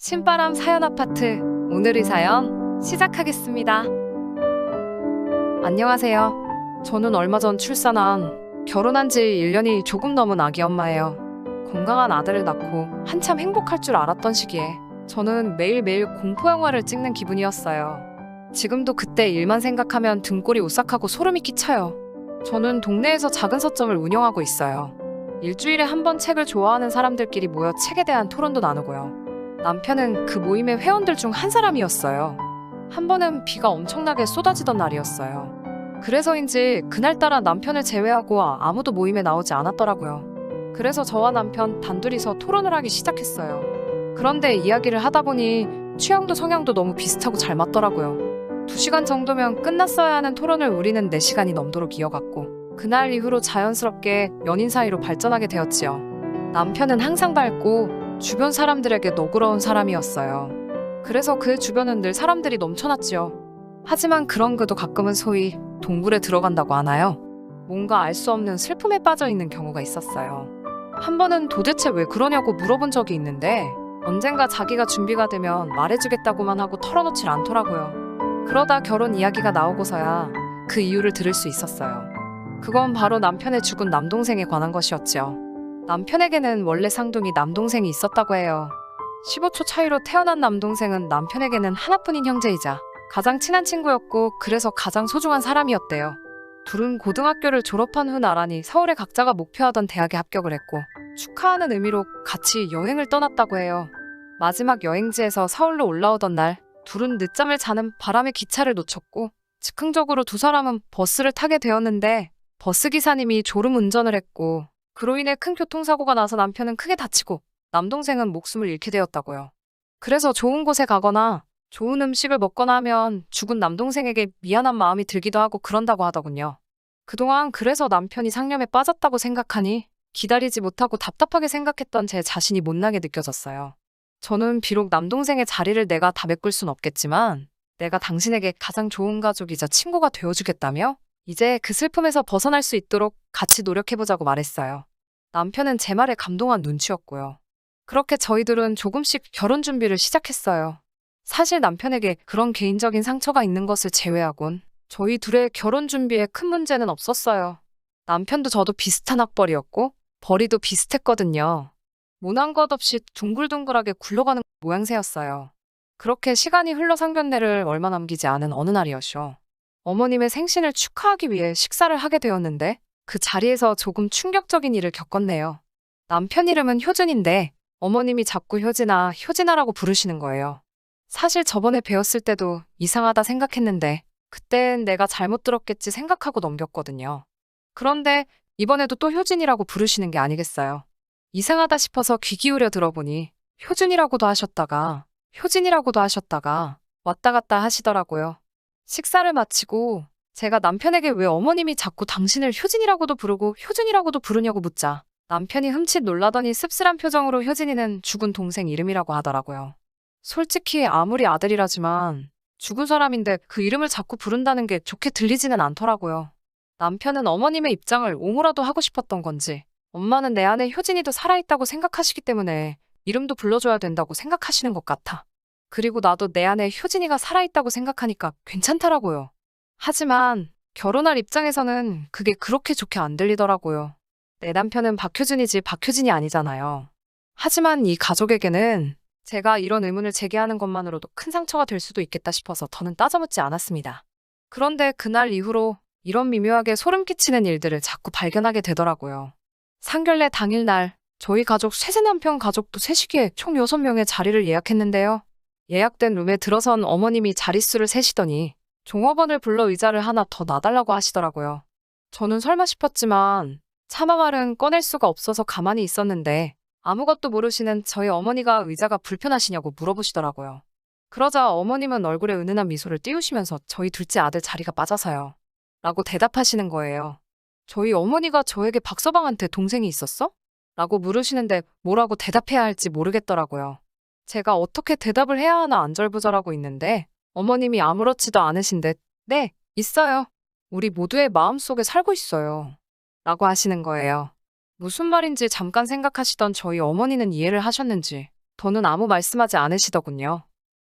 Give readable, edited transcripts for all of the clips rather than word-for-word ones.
신바람 사연 아파트 오늘의 사연 시작하겠습니다. 안녕하세요. 저는 얼마 전 출산한 결혼한 지 1년이 조금 넘은 아기 엄마예요. 건강한 아들을 낳고 한참 행복할 줄 알았던 시기에 저는 매일매일 공포영화를 찍는 기분이었어요. 지금도 그때 일만 생각하면 등골이 오싹하고 소름이 끼쳐요. 저는 동네에서 작은 서점을 운영하고 있어요. 일주일에 한 번 책을 좋아하는 사람들끼리 모여 책에 대한 토론도 나누고요. 남편은 그 모임의 회원들 중 한 사람이었어요. 한 번은 비가 엄청나게 쏟아지던 날이었어요. 그래서인지 그날따라 남편을 제외하고 아무도 모임에 나오지 않았더라고요. 그래서 저와 남편 단둘이서 토론을 하기 시작했어요. 그런데 이야기를 하다 보니 취향도 성향도 너무 비슷하고 잘 맞더라고요. 2시간 정도면 끝났어야 하는 토론을 우리는 4시간이 넘도록 이어갔고 그날 이후로 자연스럽게 연인 사이로 발전하게 되었지요. 남편은 항상 밝고 주변 사람들에게 너그러운 사람이었어요. 그래서 그 주변은 늘 사람들이 넘쳐났지요. 하지만 그런 그도 가끔은 소위 동굴에 들어간다고 하나요? 뭔가 알 수 없는 슬픔에 빠져 있는 경우가 있었어요. 한 번은 도대체 왜 그러냐고 물어본 적이 있는데 언젠가 자기가 준비가 되면 말해주겠다고만 하고 털어놓질 않더라고요. 그러다 결혼 이야기가 나오고서야 그 이유를 들을 수 있었어요. 그건 바로 남편의 죽은 남동생에 관한 것이었지요. 남편에게는 원래 쌍둥이 남동생이 있었다고 해요. 15초 차이로 태어난 남동생은 남편에게는 하나뿐인 형제이자 가장 친한 친구였고 그래서 가장 소중한 사람이었대요. 둘은 고등학교를 졸업한 후 나란히 서울에 각자가 목표하던 대학에 합격을 했고 축하하는 의미로 같이 여행을 떠났다고 해요. 마지막 여행지에서 서울로 올라오던 날 둘은 늦잠을 자는 바람에 기차를 놓쳤고 즉흥적으로 두 사람은 버스를 타게 되었는데 버스 기사님이 졸음 운전을 했고 그로 인해 큰 교통사고가 나서 남편은 크게 다치고 남동생은 목숨을 잃게 되었다고요. 그래서 좋은 곳에 가거나 좋은 음식을 먹거나 하면 죽은 남동생에게 미안한 마음이 들기도 하고 그런다고 하더군요. 그동안 그래서 남편이 상념에 빠졌다고 생각하니 기다리지 못하고 답답하게 생각했던 제 자신이 못나게 느껴졌어요. 저는 비록 남동생의 자리를 내가 다 메꿀 순 없겠지만 내가 당신에게 가장 좋은 가족이자 친구가 되어주겠다며 이제 그 슬픔에서 벗어날 수 있도록 같이 노력해보자고 말했어요. 남편은 제 말에 감동한 눈치였고요. 그렇게 저희들은 조금씩 결혼 준비를 시작했어요. 사실 남편에게 그런 개인적인 상처가 있는 것을 제외하곤 저희 둘의 결혼 준비에 큰 문제는 없었어요. 남편도 저도 비슷한 학벌이었고 벌이도 비슷했거든요. 모난 것 없이 둥글둥글하게 굴러가는 모양새였어요. 그렇게 시간이 흘러 상견례를 얼마 남기지 않은 어느 날이었죠. 어머님의 생신을 축하하기 위해 식사를 하게 되었는데 그 자리에서 조금 충격적인 일을 겪었네요. 남편 이름은 효준인데 어머님이 자꾸 효진아라고 부르시는 거예요. 사실 저번에 배웠을 때도 이상하다 생각했는데 그땐 내가 잘못 들었겠지 생각하고 넘겼거든요. 그런데 이번에도 또 효진이라고 부르시는 게 아니겠어요. 이상하다 싶어서 귀 기울여 들어보니 효준이라고도 하셨다가 효진이라고도 하셨다가 왔다 갔다 하시더라고요. 식사를 마치고 제가 남편에게 왜 어머님이 자꾸 당신을 효진이라고도 부르고 효준이라고도 부르냐고 묻자 남편이 흠칫 놀라더니 씁쓸한 표정으로 효진이는 죽은 동생 이름이라고 하더라고요. 솔직히 아무리 아들이라지만 죽은 사람인데 그 이름을 자꾸 부른다는 게 좋게 들리지는 않더라고요. 남편은 어머님의 입장을 옹호라도 하고 싶었던 건지 엄마는 내 안에 효진이도 살아있다고 생각하시기 때문에 이름도 불러줘야 된다고 생각하시는 것 같아. 그리고 나도 내 안에 효진이가 살아있다고 생각하니까 괜찮더라고요. 하지만 결혼할 입장에서는 그게 그렇게 좋게 안 들리더라고요. 내 남편은 박효준이지 박효진이 아니잖아요. 하지만 이 가족에게는 제가 이런 의문을 제기하는 것만으로도 큰 상처가 될 수도 있겠다 싶어서 더는 따져묻지 않았습니다. 그런데 그날 이후로 이런 미묘하게 소름 끼치는 일들을 자꾸 발견하게 되더라고요. 상견례 당일날 저희 가족 셋의 남편 가족도 셋이기에 총 6명의 자리를 예약했는데요. 예약된 룸에 들어선 어머님이 자릿수를 세시더니 종업원을 불러 의자를 하나 더 놔달라고 하시더라고요. 저는 설마 싶었지만 차마 말은 꺼낼 수가 없어서 가만히 있었는데 아무것도 모르시는 저희 어머니가 의자가 불편하시냐고 물어보시더라고요. 그러자 어머님은 얼굴에 은은한 미소를 띄우시면서 저희 둘째 아들 자리가 빠져서요. 라고 대답하시는 거예요. 저희 어머니가 저에게 박서방한테 동생이 있었어? 라고 물으시는데 뭐라고 대답해야 할지 모르겠더라고요. 제가 어떻게 대답을 해야 하나 안절부절하고 있는데 어머님이 아무렇지도 않으신 듯 네, 있어요. 우리 모두의 마음속에 살고 있어요. 라고 하시는 거예요. 무슨 말인지 잠깐 생각하시던 저희 어머니는 이해를 하셨는지 더는 아무 말씀하지 않으시더군요.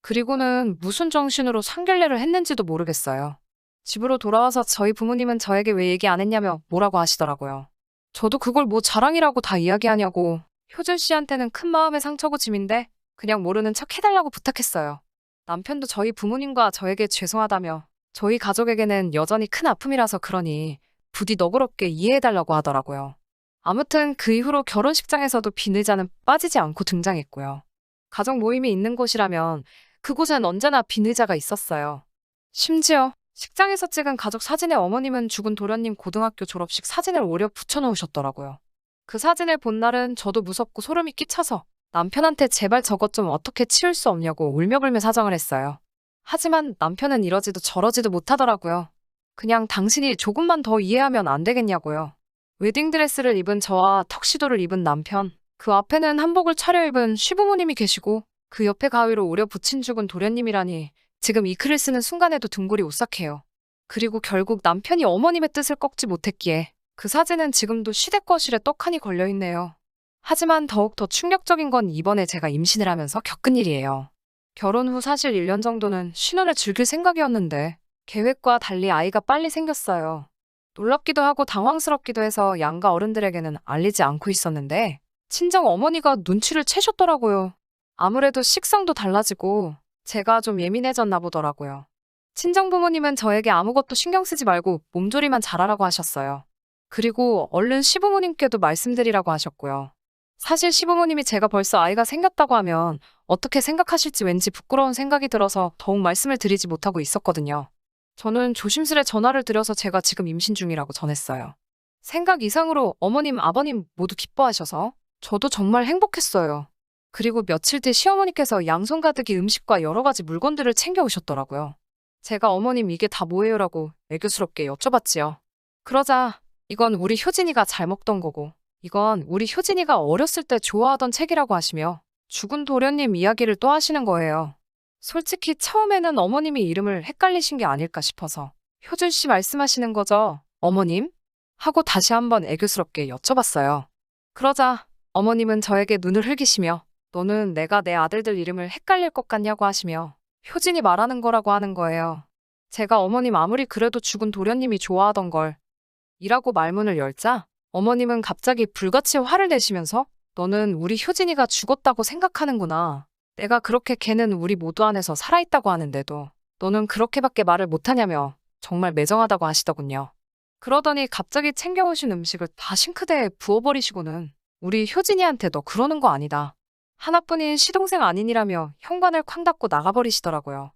그리고는 무슨 정신으로 상견례를 했는지도 모르겠어요. 집으로 돌아와서 저희 부모님은 저에게 왜 얘기 안 했냐며 뭐라고 하시더라고요. 저도 그걸 뭐 자랑이라고 다 이야기하냐고. 효준 씨한테는 큰 마음의 상처고 짐인데 그냥 모르는 척 해달라고 부탁했어요. 남편도 저희 부모님과 저에게 죄송하다며 저희 가족에게는 여전히 큰 아픔이라서 그러니 부디 너그럽게 이해해달라고 하더라고요. 아무튼 그 이후로 결혼식장에서도 비의자는 빠지지 않고 등장했고요. 가족 모임이 있는 곳이라면 그곳엔 언제나 비의자가 있었어요. 심지어 식장에서 찍은 가족 사진에 어머님은 죽은 도련님 고등학교 졸업식 사진을 오려 붙여놓으셨더라고요. 그 사진을 본 날은 저도 무섭고 소름이 끼쳐서 남편한테 제발 저것 좀 어떻게 치울 수 없냐고 울며불며 사정을 했어요. 하지만 남편은 이러지도 저러지도 못하더라고요. 그냥 당신이 조금만 더 이해하면 안 되겠냐고요. 웨딩드레스를 입은 저와 턱시도를 입은 남편, 그 앞에는 한복을 차려입은 시부모님이 계시고 그 옆에 가위로 오려 붙인 죽은 도련님이라니 지금 이 글을 쓰는 순간에도 등골이 오싹해요. 그리고 결국 남편이 어머님의 뜻을 꺾지 못했기에 그 사진은 지금도 시댁 거실에 떡하니 걸려있네요. 하지만 더욱 더 충격적인 건 이번에 제가 임신을 하면서 겪은 일이에요. 결혼 후 사실 1년 정도는 신혼을 즐길 생각이었는데 계획과 달리 아이가 빨리 생겼어요. 놀랍기도 하고 당황스럽기도 해서 양가 어른들에게는 알리지 않고 있었는데 친정 어머니가 눈치를 채셨더라고요. 아무래도 식성도 달라지고 제가 좀 예민해졌나 보더라고요. 친정 부모님은 저에게 아무것도 신경 쓰지 말고 몸조리만 잘하라고 하셨어요. 그리고 얼른 시부모님께도 말씀드리라고 하셨고요. 사실 시부모님이 제가 벌써 아이가 생겼다고 하면 어떻게 생각하실지 왠지 부끄러운 생각이 들어서 더욱 말씀을 드리지 못하고 있었거든요. 저는 조심스레 전화를 드려서 제가 지금 임신 중이라고 전했어요. 생각 이상으로 어머님, 아버님 모두 기뻐하셔서 저도 정말 행복했어요. 그리고 며칠 뒤 시어머니께서 양손 가득히 음식과 여러 가지 물건들을 챙겨오셨더라고요. 제가 어머님 이게 다 뭐예요라고 애교스럽게 여쭤봤지요. 그러자 이건 우리 효진이가 잘 먹던 거고 이건 우리 효진이가 어렸을 때 좋아하던 책이라고 하시며 죽은 도련님 이야기를 또 하시는 거예요. 솔직히 처음에는 어머님이 이름을 헷갈리신 게 아닐까 싶어서 효준 씨 말씀하시는 거죠? 어머님? 하고 다시 한번 애교스럽게 여쭤봤어요. 그러자 어머님은 저에게 눈을 흘기시며 너는 내가 내 아들들 이름을 헷갈릴 것 같냐고 하시며 효진이 말하는 거라고 하는 거예요. 제가 어머님 아무리 그래도 죽은 도련님이 좋아하던 걸 이라고 말문을 열자 어머님은 갑자기 불같이 화를 내시면서 너는 우리 효진이가 죽었다고 생각하는구나. 내가 그렇게 걔는 우리 모두 안에서 살아있다고 하는데도 너는 그렇게밖에 말을 못하냐며 정말 매정하다고 하시더군요. 그러더니 갑자기 챙겨오신 음식을 다 싱크대에 부어버리시고는 우리 효진이한테 너 그러는 거 아니다. 하나뿐인 시동생 아니니라며 현관을 쾅 닫고 나가버리시더라고요.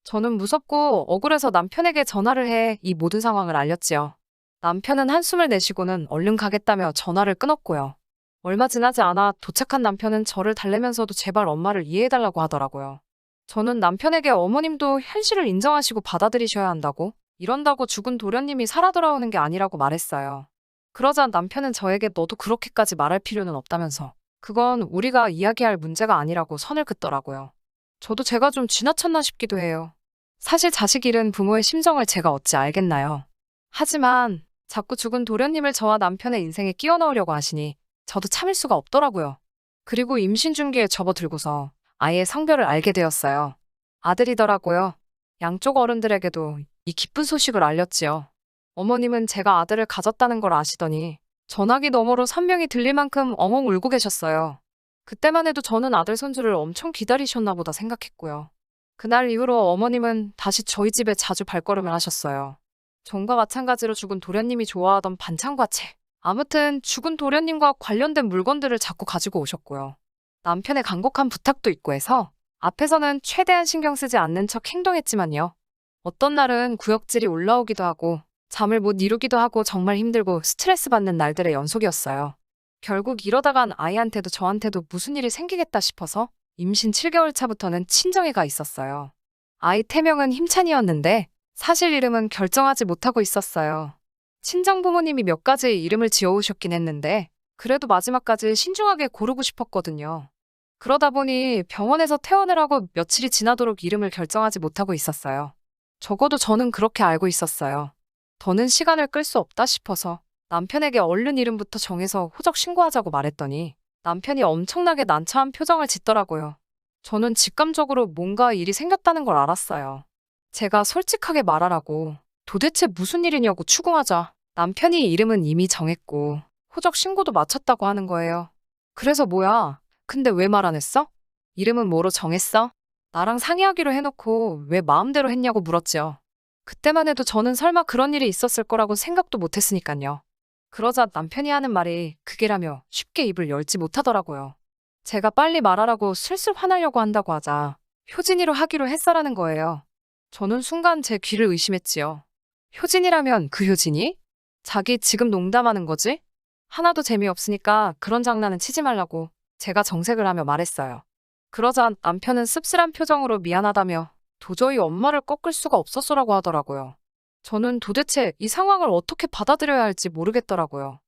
저는 무섭고 억울해서 남편에게 전화를 해 이 모든 상황을 알렸지요. 남편은 한숨을 내쉬고는 얼른 가겠다며 전화를 끊었고요. 얼마 지나지 않아 도착한 남편은 저를 달래면서도 제발 엄마를 이해해달라고 하더라고요. 저는 남편에게 어머님도 현실을 인정하시고 받아들이셔야 한다고, 이런다고 죽은 도련님이 살아 돌아오는 게 아니라고 말했어요. 그러자 남편은 저에게 너도 그렇게까지 말할 필요는 없다면서 그건 우리가 이야기할 문제가 아니라고 선을 긋더라고요. 저도 제가 좀 지나쳤나 싶기도 해요. 사실 자식 잃은 부모의 심정을 제가 어찌 알겠나요. 하지만 자꾸 죽은 도련님을 저와 남편의 인생에 끼워 넣으려고 하시니 저도 참을 수가 없더라고요. 그리고 임신 중기에 접어들고서 아이의 성별을 알게 되었어요. 아들이더라고요. 양쪽 어른들에게도 이 기쁜 소식을 알렸지요. 어머님은 제가 아들을 가졌다는 걸 아시더니 전화기 너머로 산명이 들릴 만큼 엉엉 울고 계셨어요. 그때만 해도 저는 아들 손주를 엄청 기다리셨나 보다 생각했고요. 그날 이후로 어머님은 다시 저희 집에 자주 발걸음을 하셨어요. 전과 마찬가지로 죽은 도련님이 좋아하던 반찬과 책, 아무튼 죽은 도련님과 관련된 물건들을 자꾸 가지고 오셨고요. 남편의 간곡한 부탁도 있고 해서 앞에서는 최대한 신경 쓰지 않는 척 행동했지만요. 어떤 날은 구역질이 올라오기도 하고 잠을 못 이루기도 하고 정말 힘들고 스트레스 받는 날들의 연속이었어요. 결국 이러다간 아이한테도 저한테도 무슨 일이 생기겠다 싶어서 임신 7개월 차부터는 친정에 가 있었어요. 아이 태명은 힘찬이었는데 사실 이름은 결정하지 못하고 있었어요. 친정 부모님이 몇 가지 이름을 지어오셨긴 했는데 그래도 마지막까지 신중하게 고르고 싶었거든요. 그러다 보니 병원에서 퇴원을 하고 며칠이 지나도록 이름을 결정하지 못하고 있었어요. 적어도 저는 그렇게 알고 있었어요. 더는 시간을 끌 수 없다 싶어서 남편에게 얼른 이름부터 정해서 호적 신고하자고 말했더니 남편이 엄청나게 난처한 표정을 짓더라고요. 저는 직감적으로 뭔가 일이 생겼다는 걸 알았어요. 제가 솔직하게 말하라고 도대체 무슨 일이냐고 추궁하자 남편이 이름은 이미 정했고 호적 신고도 마쳤다고 하는 거예요. 그래서 뭐야? 근데 왜 말 안 했어? 이름은 뭐로 정했어? 나랑 상의하기로 해놓고 왜 마음대로 했냐고 물었죠. 그때만 해도 저는 설마 그런 일이 있었을 거라고 생각도 못 했으니까요. 그러자 남편이 하는 말이 그게라며 쉽게 입을 열지 못하더라고요. 제가 빨리 말하라고 슬슬 화나려고 한다고 하자 효진이로 하기로 했어라는 거예요. 저는 순간 제 귀를 의심했지요. 효진이라면 그 효진이? 자기 지금 농담하는 거지? 하나도 재미없으니까 그런 장난은 치지 말라고 제가 정색을 하며 말했어요. 그러자 남편은 씁쓸한 표정으로 미안하다며 도저히 엄마를 꺾을 수가 없었어라고 하더라고요. 저는 도대체 이 상황을 어떻게 받아들여야 할지 모르겠더라고요.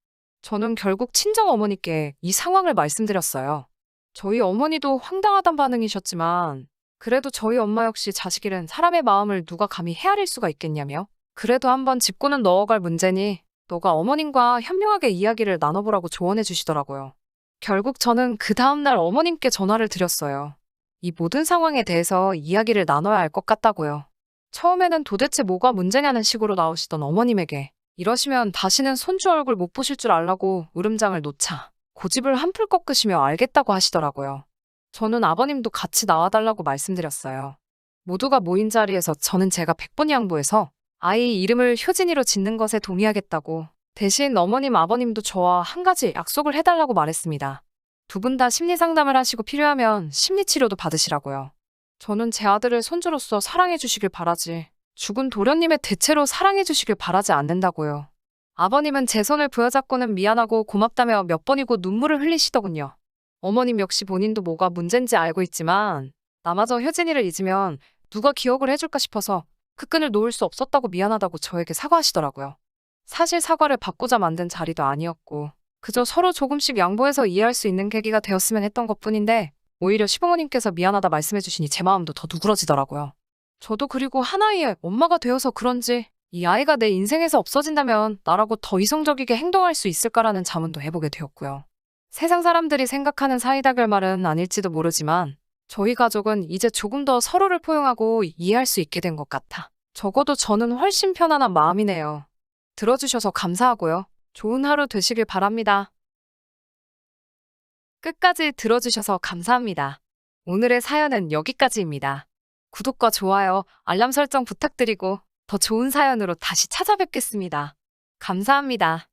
저는 결국 친정 어머니께 이 상황을 말씀드렸어요. 저희 어머니도 황당하단 반응이셨지만 그래도 저희 엄마 역시 자식 잃은 사람의 마음을 누가 감히 헤아릴 수가 있겠냐며 그래도 한번 짚고는 넣어갈 문제니 너가 어머님과 현명하게 이야기를 나눠보라고 조언해 주시더라고요. 결국 저는 그 다음날 어머님께 전화를 드렸어요. 이 모든 상황에 대해서 이야기를 나눠야 할 것 같다고요. 처음에는 도대체 뭐가 문제냐는 식으로 나오시던 어머님에게 이러시면 다시는 손주 얼굴 못 보실 줄 알라고 울음장을 놓자 고집을 한풀 꺾으시며 알겠다고 하시더라고요. 저는 아버님도 같이 나와달라고 말씀드렸어요. 모두가 모인 자리에서 저는 제가 100번 양보해서 아이 이름을 효진이로 짓는 것에 동의하겠다고 대신 어머님 아버님도 저와 한 가지 약속을 해달라고 말했습니다. 두 분 다 심리 상담을 하시고 필요하면 심리 치료도 받으시라고요. 저는 제 아들을 손주로서 사랑해 주시길 바라지 죽은 도련님의 대체로 사랑해 주시길 바라지 않는다고요. 아버님은 제 손을 부여잡고는 미안하고 고맙다며 몇 번이고 눈물을 흘리시더군요. 어머님 역시 본인도 뭐가 문제인지 알고 있지만 나마저 효진이를 잊으면 누가 기억을 해줄까 싶어서 그 끈을 놓을 수 없었다고 미안하다고 저에게 사과하시더라고요. 사실 사과를 받고자 만든 자리도 아니었고 그저 서로 조금씩 양보해서 이해할 수 있는 계기가 되었으면 했던 것뿐인데 오히려 시부모님께서 미안하다 말씀해 주시니 제 마음도 더 누그러지더라고요. 저도 그리고 하나의 엄마가 되어서 그런지 이 아이가 내 인생에서 없어진다면 나라고 더 이성적이게 행동할 수 있을까라는 자문도 해보게 되었고요. 세상 사람들이 생각하는 사이다 결말은 아닐지도 모르지만 저희 가족은 이제 조금 더 서로를 포용하고 이해할 수 있게 된 것 같아. 적어도 저는 훨씬 편안한 마음이네요. 들어주셔서 감사하고요. 좋은 하루 되시길 바랍니다. 끝까지 들어주셔서 감사합니다. 오늘의 사연은 여기까지입니다. 구독과 좋아요, 알람 설정 부탁드리고 더 좋은 사연으로 다시 찾아뵙겠습니다. 감사합니다.